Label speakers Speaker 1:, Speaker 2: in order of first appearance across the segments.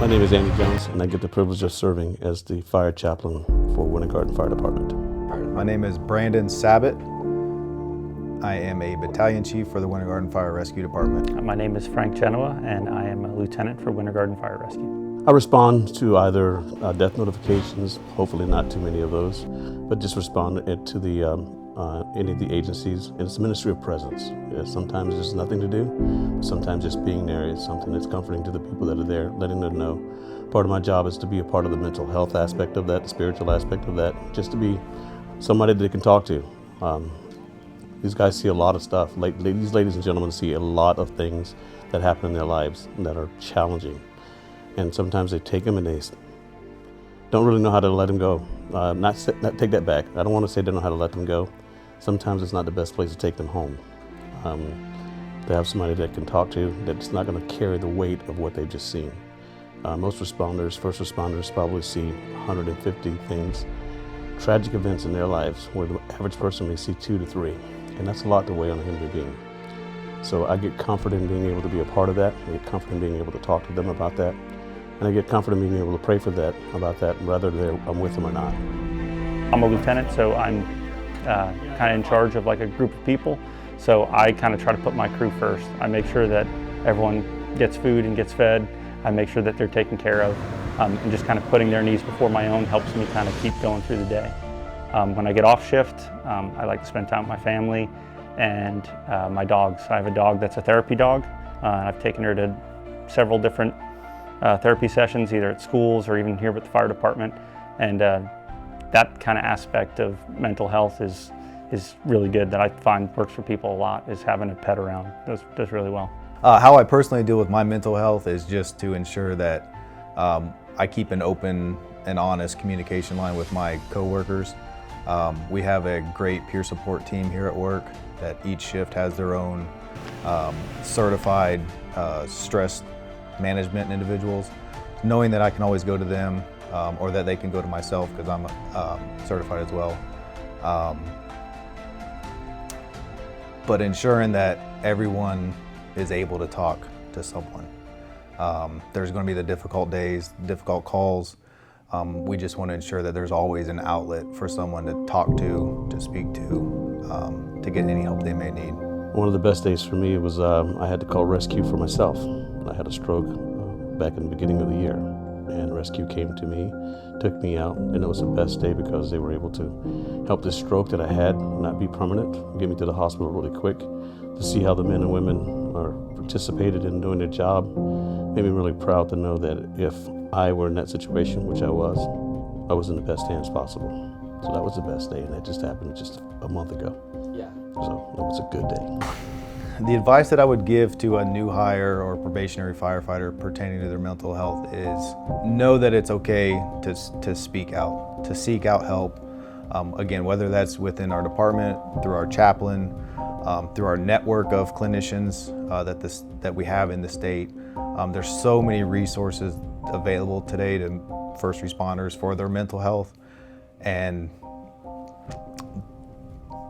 Speaker 1: My name is Andy Jones, and I get the privilege of serving as the fire chaplain for Winter Garden Fire Department.
Speaker 2: My name is Brandon Sabat. I am a battalion chief for the Winter Garden Fire Rescue Department.
Speaker 3: My name is Frank Genoa, and I am a lieutenant for Winter Garden Fire Rescue.
Speaker 1: I respond to either death notifications, hopefully not too many of those, but just respond to the any of the agencies. And it's a ministry of presence. Sometimes there's nothing to do, but sometimes just being there is something that's comforting to the people that are there, letting them know. Part of my job is to be a part of the mental health aspect of that, the spiritual aspect of that, just to be somebody that they can talk to. These guys see a lot of stuff. These ladies and gentlemen see a lot of things that happen in their lives that are challenging. And sometimes they take them and they don't really know how to let them go. Not take that back. I don't want to say they don't know how to let them go. Sometimes it's not the best place to take them home. To have somebody that can talk to that's not going to carry the weight of what they've just seen. Most responders, first responders, probably see 150 things, tragic events in their lives, where the average person may see 2 to 3. And that's a lot to weigh on a human being. So I get comfort in being able to be a part of that. I get comfort in being able to talk to them about that. And I get comfort in being able to pray for that, about that, whether I'm with them or not.
Speaker 3: I'm a lieutenant, so I'm kind of in charge of like a group of people. So I kind of try to put my crew first. I make sure that everyone gets food and gets fed. I make sure that they're taken care of. And just kind of putting their needs before my own helps me kind of keep going through the day. When I get off shift, I like to spend time with my family and my dogs. I have a dog that's a therapy dog. I've taken her to several different therapy sessions, either at schools or even here with the fire department. And that kind of aspect of mental health is really good, that I find works for people a lot, is having a pet around. Does really well.
Speaker 2: How I personally deal with my mental health is just to ensure that I keep an open and honest communication line with my coworkers. We have a great peer support team here at work that each shift has their own certified stress management individuals. Knowing that I can always go to them or that they can go to myself because I'm certified as well. But ensuring that everyone is able to talk to someone. There's going to be the difficult days, difficult calls. We just want to ensure that there's always an outlet for someone to talk to speak to get any help they may need.
Speaker 1: One of the best days for me was I had to call rescue for myself. I had a stroke back in the beginning of the year, and rescue came to me, took me out, and it was the best day because they were able to help this stroke that I had not be permanent, get me to the hospital really quick. To see how the men and women participated in doing their job made me really proud to know that if I were in that situation, which I was in the best hands possible. So that was the best day, and that just happened just a month ago. Yeah. So it was a good day.
Speaker 2: The advice that I would give to a new hire or probationary firefighter pertaining to their mental health is know that it's okay to speak out, to seek out help. Again, whether that's within our department, through our chaplain, through our network of clinicians that we have in the state. There's so many resources available today to first responders for their mental health, and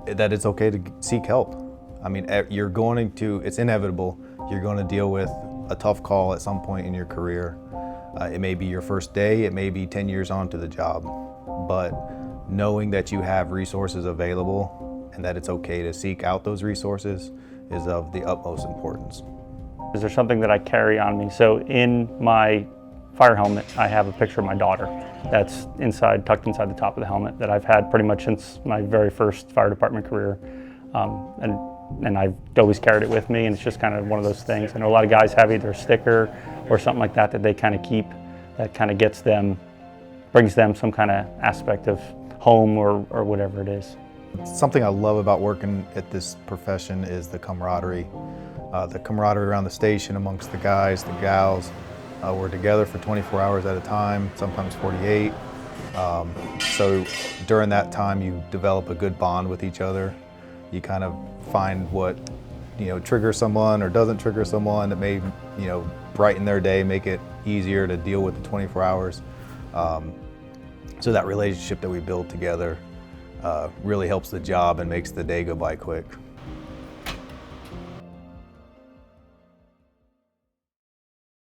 Speaker 2: that it's okay to seek help. I mean, it's inevitable. You're going to deal with a tough call at some point in your career. It may be your first day, it may be 10 years onto the job, but knowing that you have resources available and that it's okay to seek out those resources is of the utmost importance.
Speaker 3: Is there something that I carry on me? So in my fire helmet, I have a picture of my daughter that's tucked inside the top of the helmet, that I've had pretty much since my very first fire department career. And I've always carried it with me, and it's just kind of one of those things. I know a lot of guys have either a sticker or something like that they kind of keep, that kind of brings them some kind of aspect of home or whatever it is.
Speaker 2: Something I love about working at this profession is the camaraderie. The camaraderie around the station amongst the guys, the gals. We're together for 24 hours at a time, sometimes 48. So during that time, you develop a good bond with each other. You kind of find what triggers someone or doesn't trigger someone that may brighten their day, make it easier to deal with the 24 hours. So that relationship that we build together really helps the job and makes the day go by quick.